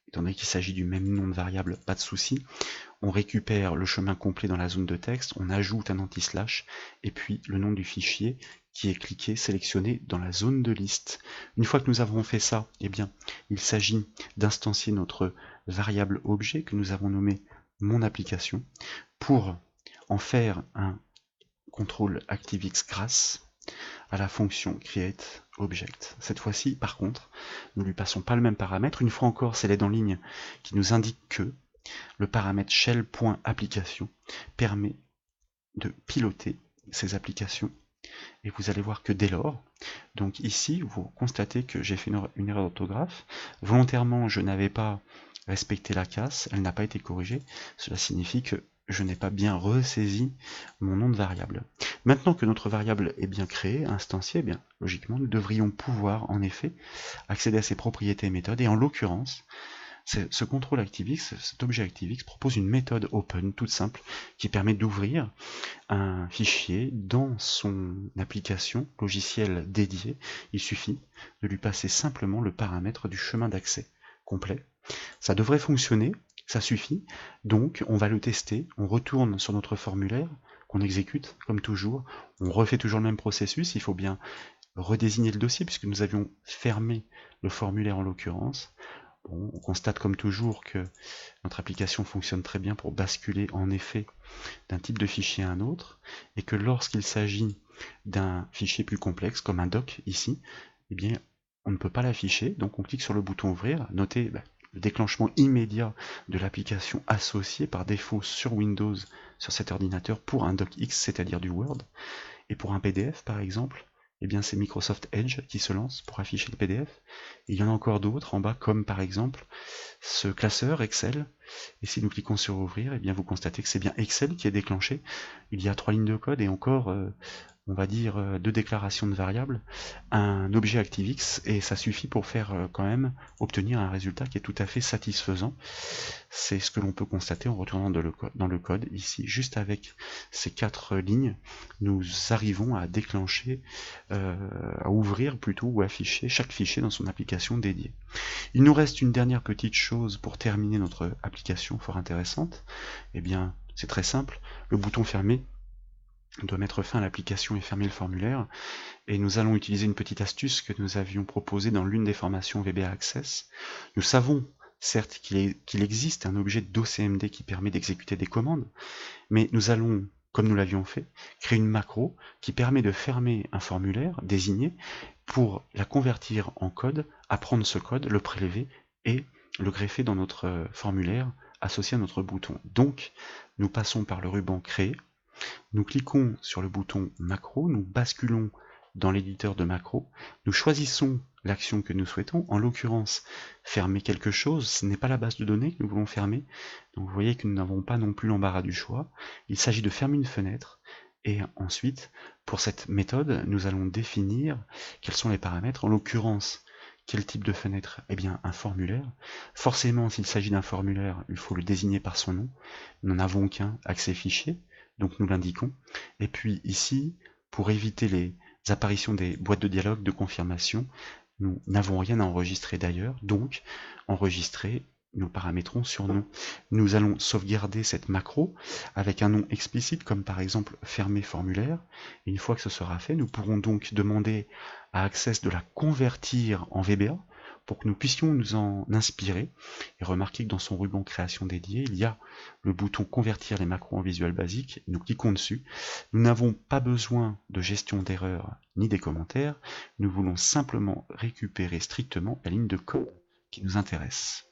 Étant donné qu'il s'agit du même nom de variable, pas de souci. On récupère le chemin complet dans la zone de texte, on ajoute un anti-slash, et puis le nom du fichier qui est cliqué, sélectionné dans la zone de liste. Une fois que nous avons fait ça, eh bien, il s'agit d'instancier notre variable objet que nous avons nommé mon application pour en faire un contrôle ActiveX grâce à la fonction createObject. Cette fois-ci, par contre, nous ne lui passons pas le même paramètre. Une fois encore, c'est l'aide en ligne qui nous indique que le paramètre shell.application permet de piloter ces applications. Et vous allez voir que dès lors, donc ici, vous constatez que j'ai fait une erreur d'orthographe. Volontairement, je n'avais pas respecté la casse, elle n'a pas été corrigée. Cela signifie que je n'ai pas bien ressaisi mon nom de variable. Maintenant que notre variable est bien créée, instanciée, eh bien, logiquement, nous devrions pouvoir, en effet, accéder à ses propriétés et méthodes. Et en l'occurrence, ce contrôle ActiveX, cet objet ActiveX, propose une méthode open toute simple qui permet d'ouvrir un fichier dans son application logicielle dédiée. Il suffit de lui passer simplement le paramètre du chemin d'accès complet. Ça devrait fonctionner, ça suffit. Donc on va le tester, on retourne sur notre formulaire qu'on exécute comme toujours, on refait toujours le même processus, il faut bien redésigner le dossier puisque nous avions fermé le formulaire en l'occurrence. Bon, on constate comme toujours que notre application fonctionne très bien pour basculer en effet d'un type de fichier à un autre, et que lorsqu'il s'agit d'un fichier plus complexe, comme un doc ici, eh bien, on ne peut pas l'afficher, donc on clique sur le bouton ouvrir, notez le déclenchement immédiat de l'application associée par défaut sur Windows, sur cet ordinateur, pour un docx, c'est-à-dire du Word, et pour un PDF par exemple, eh bien c'est Microsoft Edge qui se lance pour afficher le PDF. Et il y en a encore d'autres en bas, comme par exemple ce classeur Excel. Et si nous cliquons sur ouvrir, eh bien vous constatez que c'est bien Excel qui est déclenché. Il y a 3 lignes de code et encore, on va dire, 2 déclarations de variables, un objet ActiveX, et ça suffit pour faire quand même obtenir un résultat qui est tout à fait satisfaisant. C'est ce que l'on peut constater en retournant dans le code. Ici, juste avec ces 4 lignes, nous arrivons à déclencher, à ouvrir plutôt, ou afficher chaque fichier dans son application dédiée. Il nous reste une dernière petite chose pour terminer notre application fort intéressante. Eh bien, c'est très simple, le bouton fermé doit mettre fin à l'application et fermer le formulaire, et nous allons utiliser une petite astuce que nous avions proposée dans l'une des formations VBA Access. Nous savons certes qu'il existe un objet d'OCMD qui permet d'exécuter des commandes, mais nous allons, comme nous l'avions fait, créer une macro qui permet de fermer un formulaire désigné pour la convertir en code, apprendre ce code, le prélever et le greffer dans notre formulaire associé à notre bouton. Donc, nous passons par le ruban Créer, nous cliquons sur le bouton Macro, nous basculons dans l'éditeur de macro, nous choisissons l'action que nous souhaitons, en l'occurrence fermer quelque chose, ce n'est pas la base de données que nous voulons fermer, donc vous voyez que nous n'avons pas non plus l'embarras du choix, il s'agit de fermer une fenêtre, et ensuite, pour cette méthode, nous allons définir quels sont les paramètres, en l'occurrence, quel type de fenêtre? Eh bien, un formulaire. Forcément, s'il s'agit d'un formulaire, il faut le désigner par son nom, nous n'en avons qu'un, accès fichier, donc nous l'indiquons, et puis ici, pour éviter les apparitions des boîtes de dialogue de confirmation, nous n'avons rien à enregistrer d'ailleurs, donc enregistrer, nous paramétrons sur nom. Nous allons sauvegarder cette macro avec un nom explicite comme par exemple fermer formulaire. Et une fois que ce sera fait, nous pourrons donc demander à Access de la convertir en VBA pour que nous puissions nous en inspirer. Et remarquez que dans son ruban création dédié, il y a le bouton convertir les macros en Visual Basic. Nous cliquons dessus. Nous n'avons pas besoin de gestion d'erreurs ni des commentaires. Nous voulons simplement récupérer strictement la ligne de code qui nous intéresse.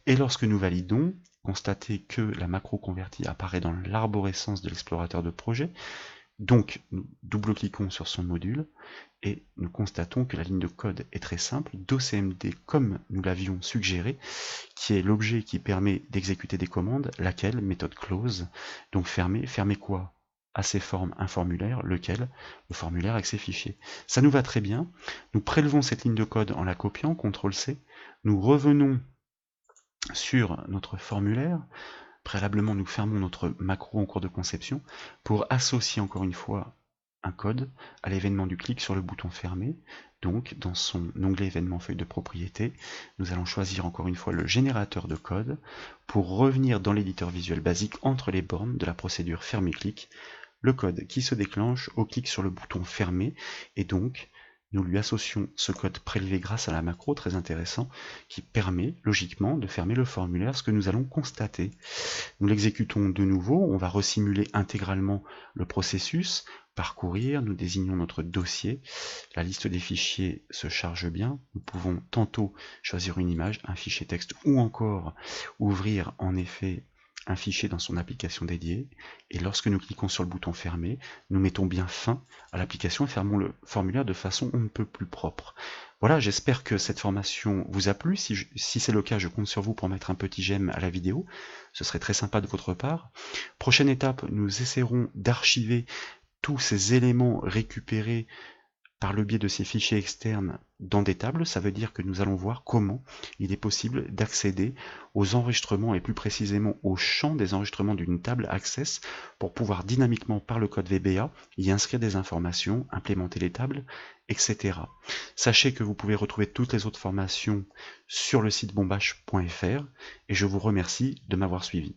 Et lorsque nous validons, constatez que la macro convertie apparaît dans l'arborescence de l'explorateur de projet. Donc, nous double-cliquons sur son module et nous constatons que la ligne de code est très simple, d'OCMD comme nous l'avions suggéré, qui est l'objet qui permet d'exécuter des commandes, laquelle, méthode close, donc fermer, fermer quoi? À ses formes un formulaire, lequel? Le formulaire avec ses fichiers. Ça nous va très bien, nous prélevons cette ligne de code en la copiant, CTRL-C, nous revenons sur notre formulaire, préalablement nous fermons notre macro en cours de conception pour associer encore une fois un code à l'événement du clic sur le bouton fermé. Donc dans son onglet événement feuille de propriété, nous allons choisir encore une fois le générateur de code pour revenir dans l'éditeur Visual Basic entre les bornes de la procédure fermer-clic, le code qui se déclenche au clic sur le bouton fermé, et donc nous lui associons ce code prélevé grâce à la macro, très intéressant, qui permet logiquement de fermer le formulaire, ce que nous allons constater. Nous l'exécutons de nouveau, on va resimuler intégralement le processus, parcourir, nous désignons notre dossier, la liste des fichiers se charge bien, nous pouvons tantôt choisir une image, un fichier texte ou encore ouvrir en effet un fichier dans son application dédiée, et lorsque nous cliquons sur le bouton fermer, nous mettons bien fin à l'application et fermons le formulaire de façon on ne peut plus propre. Voilà, j'espère que cette formation vous a plu. Si c'est le cas, je compte sur vous pour mettre un petit j'aime à la vidéo, ce serait très sympa de votre part. Prochaine étape, nous essaierons d'archiver tous ces éléments récupérés par le biais de ces fichiers externes dans des tables. Ça veut dire que nous allons voir comment il est possible d'accéder aux enregistrements et plus précisément au champ des enregistrements d'une table Access pour pouvoir dynamiquement par le code VBA y inscrire des informations, implémenter les tables, etc. Sachez que vous pouvez retrouver toutes les autres formations sur le site bombache.fr et je vous remercie de m'avoir suivi.